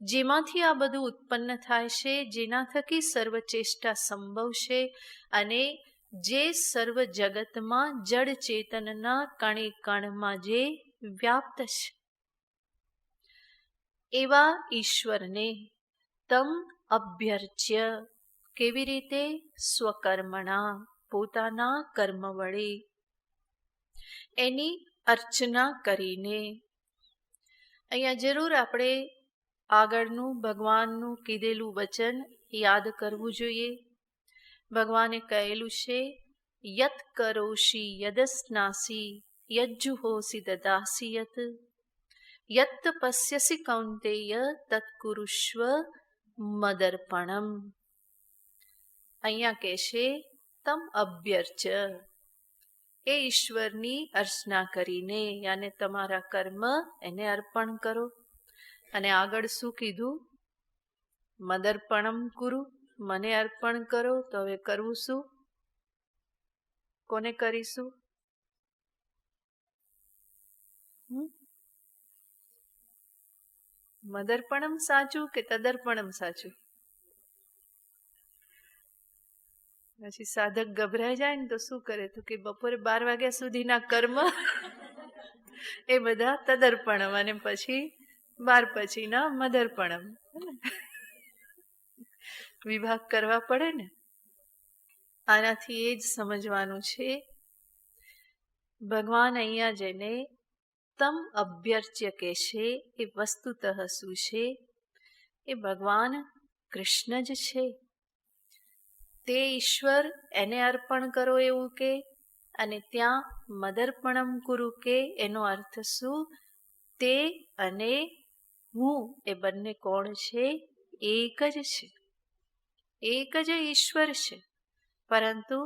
જેમાંથી આ બધું ઉત્પન્ન થાય છે, જેના થકી સર્વ ચેષ્ટા સંભવ છે અને જે સર્વ જગતમાં જડ ચેતનના કણે કણમાં જે વ્યાપ્ત છે, એવા ઈશ્વરને તમ અભ્યર્ચ્ય, કેવી રીતે? સ્વકર્મણા, પોતાના કર્મ વડે એની અર્ચના કરીને. અહીંયા જરૂર આપણે આગળનું ભગવાનનું કીધેલું વચન યાદ કરવું જોઈએ. ભગવાને કહેલું છે યત કરોષી યદસ્નાસી યજ્જુહોસી દદાસી યત યત પશ્યસી કૌંતેય તત્કુરુષ્વ મદર્પણમ. અહીંયા કહે છે તમ અભ્યર્ચ, એ ઈશ્વરની અર્ચના કરીને યાને તમારા કર્મ એને અર્પણ કરો. અને આગળ શું કીધું? મદર્પણમ કુરુ, મને અર્પણ કરો. તો હવે કરવું શું? કોને કરીશું? મદર્પણમ સાચું કે તદર્પણમ સાચું? પછી સાધક ગભરાઈ જાય ને તો શું કરે, તો કે બપોરે 12 વાગ્યા સુધીના કર્મ એ બધા તદર્પણમ, અને પછી 12 પછીના મદર્પણમ. વિભાગ કરવા પડે ને. આનાથી એ જ સમજવાનું છે, ભગવાન અહીંયા જેને તમ અભ્યર્ચ્ય કે છે એ વસ્તુતઃ શું છે, એ ભગવાન કૃષ્ણ જ છે. તે ઈશ્વર એને અર્પણ કરો એવું કે, અને ત્યાં મદર્પણમ કુરુ કે એનો અર્થ શું, તે અને હું એ બંને કોણ છે, એક જ છે, એક જ ઈશ્વર છે. પરંતુ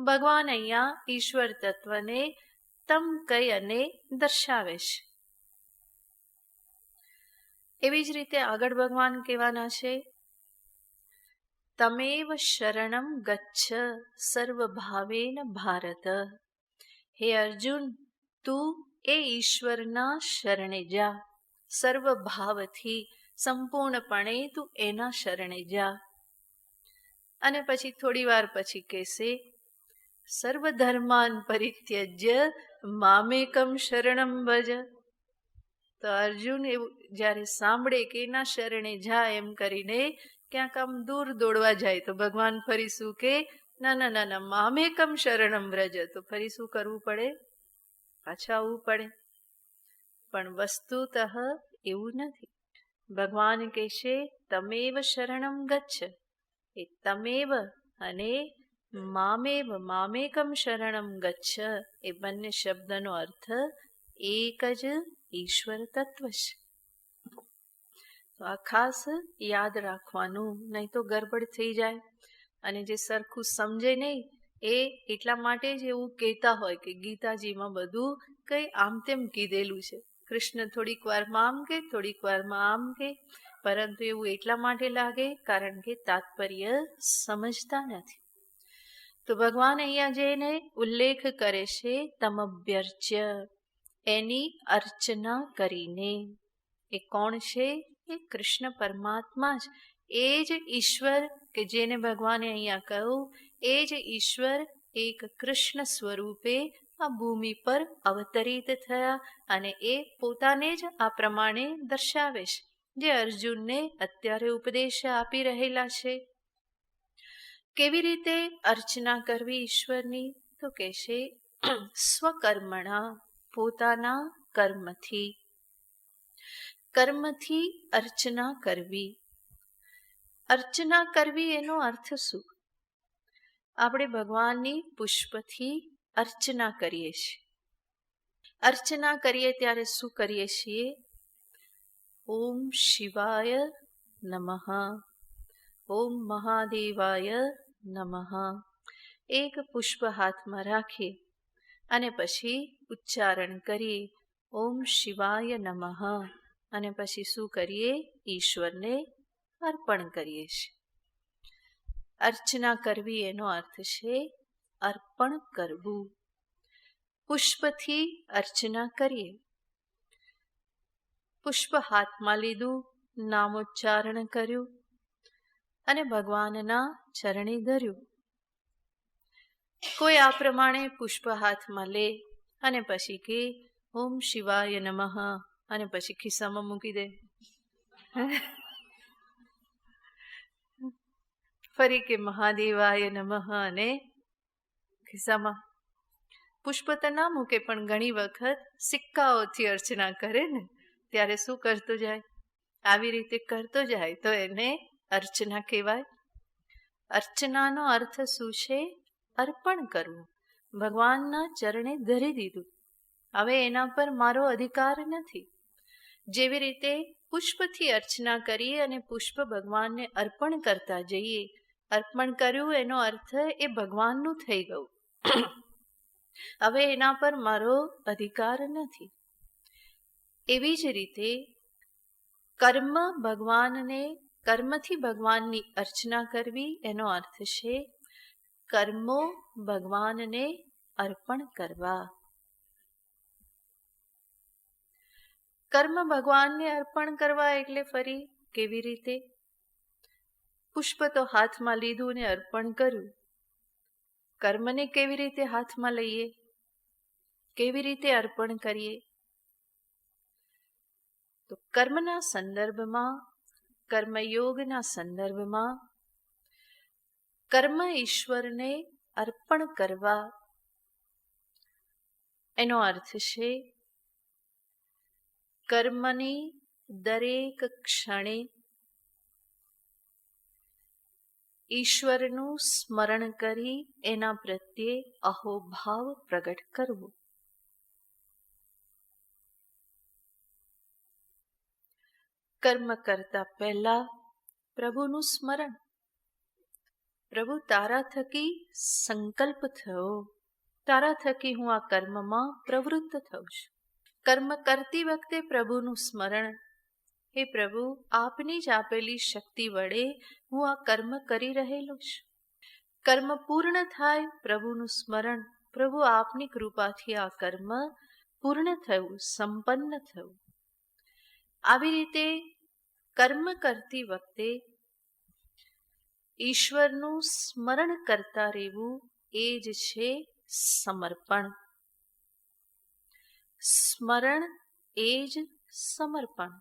ભગવાન અહીંયા ઈશ્વર તત્વને તમ કહી અને દર્શાવે છે. એવી જ રીતે આગળ ભગવાન કહેવાના છે, તમેવ શરણમ ગચ્છ સર્વભાવેન ભારત. હે અર્જુન, તું એ ઈશ્વરના શરણે જા, સર્વભાવથી, સંપૂર્ણપણે તું એના શરણે જા. અને પછી થોડી વાર પછી કહેશે, સર્વધર્માન પરિત્યજ્ય મામેકમ શરણમ ભજ. તો અર્જુન એવું જ્યારે સાંભળે કે એના શરણે જા એમ કરીને ક્યાંક આમ દૂર દોડવા જાય, તો ભગવાન ફરી શું કે, ના ના ના ના, મામેકમ શરણમ વ્રજ. તો ફરી શું કરવું પડે, પાછા આવવું પડે. પણ વસ્તુતઃ એવું નથી. ભગવાન કહેશે તમેવ શરણમ ગચ્છ, એ તમેવ અને મામેવ, મામેકમ શરણમ ગચ્છ, એ બંને શબ્દનો અર્થ એક જ ઈશ્વર તત્વ છે. તો આ ખાસ યાદ રાખવાનું, નહીં તો ગરબડ થઈ જાય. અને જે સરખું સમજે નહીં એ એટલા માટે જ એવું કહેતા હોય કે ગીતાજીમાં બધું કંઈ આમ તેમ કીધેલું છે. કૃષ્ણ થોડીક વારમાં આમ કે, થોડીક વારમાં આમ કે, પરંતુ એવું એટલા માટે લાગે કારણ કે તાત્પર્ય સમજતા નથી. તો ભગવાન અહીંયા જેને ઉલ્લેખ કરે છે તમભ્યર્ચ્ય, એની અર્ચના કરીને. એ કોણ છે, એ કૃષ્ણ પરમાત્મા જ, એ જ ઈશ્વર કે જેને ભગવાને અહીંયા કહ્યું, એ જ ઈશ્વર એક કૃષ્ણ સ્વરૂપે આ ભૂમિ પર અવતરિત થયા, અને એ પોતાને જ આ પ્રમાણે દર્શાવે છે, જે અર્જુનને અત્યારે ઉપદેશ આપી રહેલા છે. કેવી રીતે અર્ચના કરવી ઈશ્વરની, તો કહેશે સ્વકર્મણા, પોતાના કર્મથી. કર્મથી અર્ચના કરવી. અર્ચના કરવી એનો અર્થ શું? આપણે ભગવાનની પુષ્પથી અર્ચના કરીએ છીએ. અર્ચના કરીએ ત્યારે શું કરીએ છીએ? ઓમ શિવાય નમઃ, ઓમ મહાદેવાય નમઃ. એક પુષ્પ હાથમાં રાખીએ અને પછી ઉચ્ચારણ કરીએ ઓમ શિવાય નમઃ, અને પછી શું કરીએ? ઈશ્વરને અર્પણ કરીએ છીએ. અર્ચના કરવી એનો અર્થ છે અર્પણ કરવું. પુષ્પથી અર્ચના કરીએ. પુષ્પ હાથમાં લીધું, નામોચ્ચારણ કર્યું અને ભગવાનના ચરણે ધર્યું. કોઈ આ પ્રમાણે પુષ્પ હાથમાં લે અને પછી કે ઓમ શિવાય નમઃ, અને પછી ખિસ્સામાં મૂકી દે. ફરી કે મહાદેવાય નમઃ અને ખિસ્સામાં. પુષ્પ તો ના મૂકે, પણ ઘણી વખત સિક્કાઓથી અર્ચના કરે ને, ત્યારે શું કરતો જાય? આવી રીતે કરતો જાય તો એને અર્ચના કહેવાય. અર્ચનાનો અર્થ શું છે? અર્પણ કરવું. ભગવાનના ચરણે ધરી દીધું. હવે એના પર મારો અધિકાર નથી. જેવી રીતે પુષ્પથી અર્ચના કરીએ અને પુષ્પ ભગવાનને અર્પણ કરતા જઈએ, અર્પણ કર્યું એનો અર્થ એ ભગવાનનું થઈ ગયું. હવે એના પર મારો અધિકાર નથી. એવી જ રીતે કર્મ ભગવાનને, કર્મથી ભગવાનની અર્ચના કરવી એનો અર્થ છે કર્મો ભગવાનને અર્પણ કરવા. કર્મ ભગવાનને અર્પણ કરવા એટલે ફરી કેવી રીતે? પુષ્પ તો હાથમાં લીધું ને અર્પણ કર્યું, કર્મને કેવી રીતે હાથમાં લઈએ, કેવી રીતે અર્પણ કરીએ? તો કર્મના સંદર્ભમાં, કર્મયોગના સંદર્ભમાં કર્મ ઈશ્વરને અર્પણ કરવા એનો અર્થ છે કર્મની દરેક ક્ષણે ઈશ્વરનું સ્મરણ કરી એના પ્રત્યે અહોભાવ પ્રગટ કરવો. કર્મ કરતા પહેલા પ્રભુનું સ્મરણ. પ્રભુ, તારા થકી સંકલ્પ થયો, તારા થકી હું આ કર્મમાં પ્રવૃત્ત થઉં છું. કર્મ કરતી વખતે પ્રભુનું સ્મરણ. હે પ્રભુ, આપની જ આપેલી શક્તિ વડે હું આ કર્મ કરી રહેલો છું. કર્મ પૂર્ણ થાય, પ્રભુનું સ્મરણ. પ્રભુ, આપની કૃપાથી આ કર્મ પૂર્ણ થયું, સંપન્ન થયું. આવી રીતે કર્મ કરતી વખતે ઈશ્વરનું સ્મરણ કરતા રહેવું, એ જ છે સમર્પણ. સ્મરણ એ જ સમર્પણ.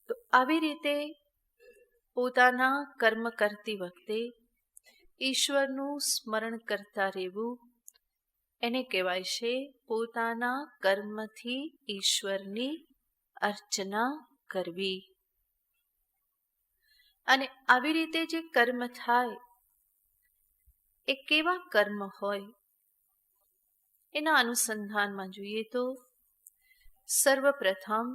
તો આવી રીતે પોતાના કર્મ કરતી વખતે ઈશ્વરનું સ્મરણ કરતા રહેવું, એને કહેવાય છે પોતાના કર્મથી ઈશ્વરની અર્ચના કરવી. અને આવી રીતે જે કર્મ થાય એ કેવા કર્મ હોય, એના અનુસંધાનમાં જોઈએ તો સર્વપ્રથમ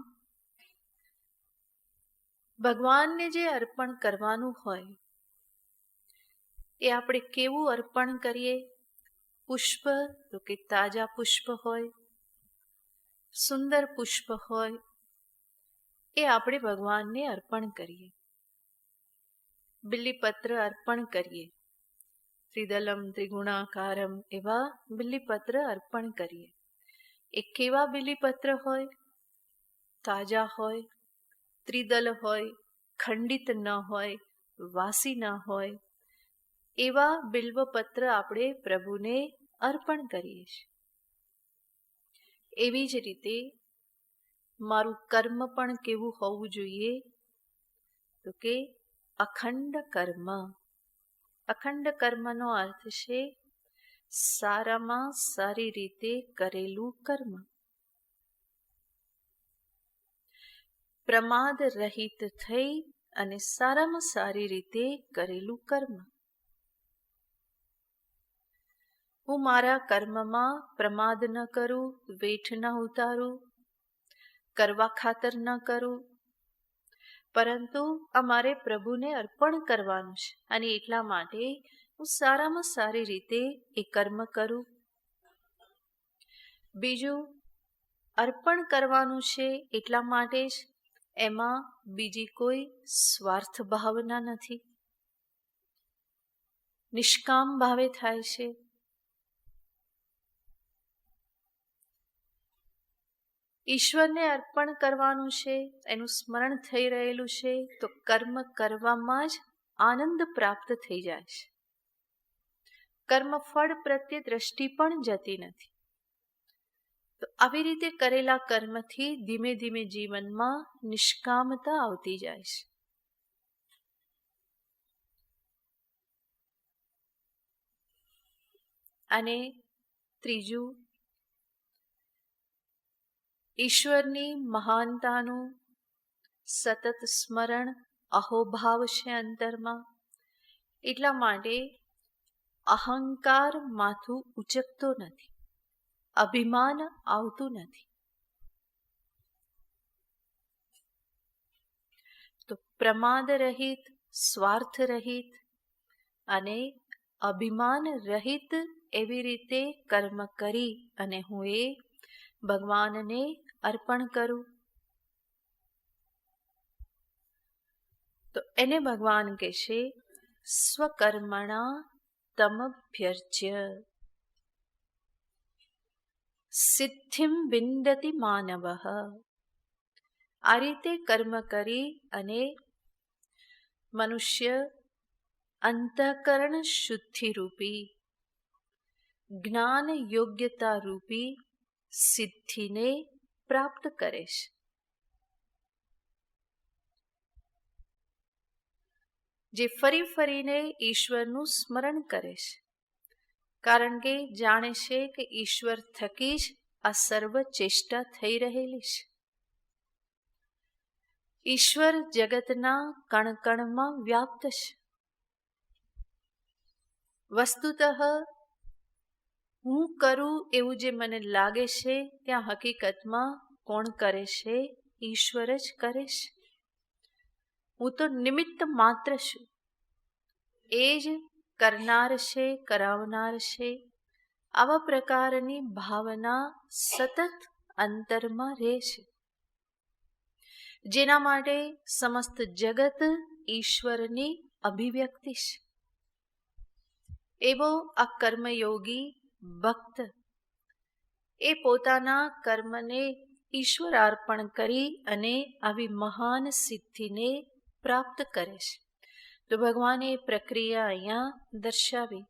ભગવાનને જે અર્પણ કરવાનું હોય એ આપણે કેવું અર્પણ કરીએ? પુષ્પ તો કે તાજા પુષ્પ હોય, સુંદર પુષ્પ હોય, એ આપણે ભગવાનને અર્પણ કરીએ. બિલ્લીપત્ર અર્પણ કરીએ, ત્રિદલમ ત્રિગુણાકારમ એવા બિલ્લીપત્ર અર્પણ કરીએ. એ કેવા બિલ્લીપત્ર હોય? તાજા હોય, ત્રિદલ હોય, ખંડિત ન હોય, વાસી ન હોય, એવા બિલ્વપત્ર આપણે પ્રભુને અર્પણ કરીએ છીએ. એવી જ રીતે મારું કર્મ પણ કેવું હોવું જોઈએ? તો કે અખંડ કર્મ. અખંડ કર્મનો અર્થ છે સારામાં સારી રીતે કરેલું કર્મ. પ્રમાદ રહિત થઈ અને સારામાં સારી રીતે કરેલું કર્મ. હું મારા કર્મમાં પ્રમાદ ન કરું, વેઠ ન ઉતારું, કરવા ખાતર ન કરું, પરંતુ અમારે પ્રભુને અર્પણ કરવાનું છે અને એટલા માટે હું સારામાં સારી રીતે એ કર્મ કરું. બીજું, અર્પણ કરવાનું છે એટલા માટે જ એમાં બીજી કોઈ સ્વાર્થ ભાવના નથી, નિષ્કામ ભાવે થાય છે. ઈશ્વરને અર્પણ કરવાનું છે, એનું સ્મરણ થઈ રહેલું છે, તો કર્મ કરવામાં જ આનંદ પ્રાપ્ત થઈ જાય છે. કર્મ ફળ પ્રત્યે દ્રષ્ટિ પણ જતી નથી. તો આવી રીતે કરેલા કર્મથી ધીમે ધીમે જીવનમાં નિષ્કામતા આવતી જાય છે. અને ત્રીજું, ઈશ્વરની મહાનતાનું સતત સ્મરણ, અહોભાવ છે અંતરમાં. એટલા માટે અહંકાર માથું ઉચકતો નથી, અભિમાન આવતું નથી. તો પ્રમાદ રહિત, સ્વાર્થ રહિત અને અભિમાન રહિત એવી રીતે કર્મ કરી અને હું એ ભગવાનને અર્પણ કરું, તો એને ભગવાન કહેશે સ્વકર્મણા તમભ્યર્ચ્ય સિદ્ધિમ વિંદતિ માનવઃ. આ રીતે કર્મ કરી અને મનુષ્ય અંતઃકરણ શુદ્ધિ રૂપી જ્ઞાન યોગ્યતા રૂપી સિદ્ધિને પ્રાપ્ત કરે છે. જે ફરી ફરીને ઈશ્વરનું સ્મરણ કરે છે, કારણ કે જાણે છે કે ઈશ્વર થકી જ આ સર્વ ચેષ્ટા થઈ રહેલી છે. ઈશ્વર જગતના કણકણમાં વ્યાપ્ત છે. વસ્તુતઃ હું કરું એવું જે મને લાગે છે ત્યાં હકીકતમાં કોણ કરે છે? ઈશ્વર જ કરે છે. હું તો નિમિત્ત માત્ર છું. એ જ કરનાર છે, કરાવનાર છે. આવા પ્રકારની ભાવના સતત અંતરમાં રહે છે, જેના માટે સમસ્ત જગત ઈશ્વરની અભિવ્યક્તિ છે. એવો આ કર્મયોગી ભક્ત એ પોતાના કર્મને ઈશ્વર અર્પણ કરી અને આવી મહાન સિદ્ધિને પ્રાપ્ત કરે છે. તો ભગવાને એ પ્રક્રિયા અહીંયા દર્શાવી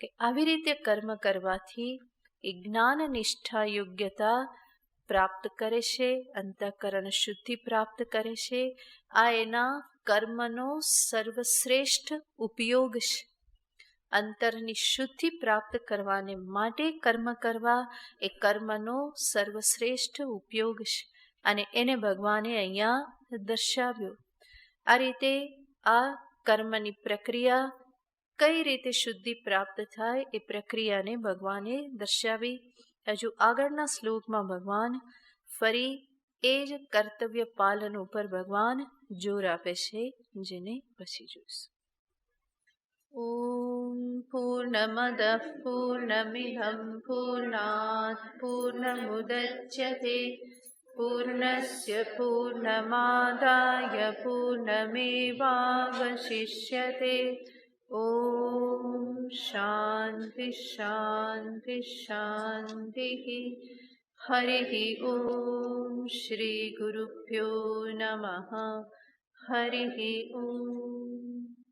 કે આવી રીતે કર્મ કરવાથી એ જ્ઞાન નિષ્ઠા યોગ્યતા પ્રાપ્ત કરે છે, અંતઃકરણ શુદ્ધિ પ્રાપ્ત કરે છે. આ એના કર્મનો સર્વશ્રેષ્ઠ ઉપયોગ છે. અંતરની શુદ્ધિ પ્રાપ્ત કરવાને માટે કર્મ કરવા એ કર્મનો સર્વશ્રેષ્ઠ ઉપયોગ છે, અને એને ભગવાને અહીંયા દર્શાવ્યો. આ રીતે આ કર્મની પ્રક્રિયા કઈ રીતે શુદ્ધિ પ્રાપ્ત થાય એ પ્રક્રિયાને ભગવાને દર્શાવી. હજુ આગળના શ્લોકમાં ભગવાન ફરી એ જ કર્તવ્ય પાલન ઉપર ભગવાન જોર આપે છે, જેને પછી જોઈશું. ઓમ પૂર્ણમદ પૂર્ણમિદં પૂર્ણાત પૂર્ણમુદચ્યતે પૂર્ણસ્ય પૂર્ણમાદાય પૂર્ણમેવાવશિષ્યતે. ઓમ શાંતિ શાંતિ શાંતિ. હરિ ઓમ શ્રી ગુરુભ્યો નમઃ. હરિ ઓમ.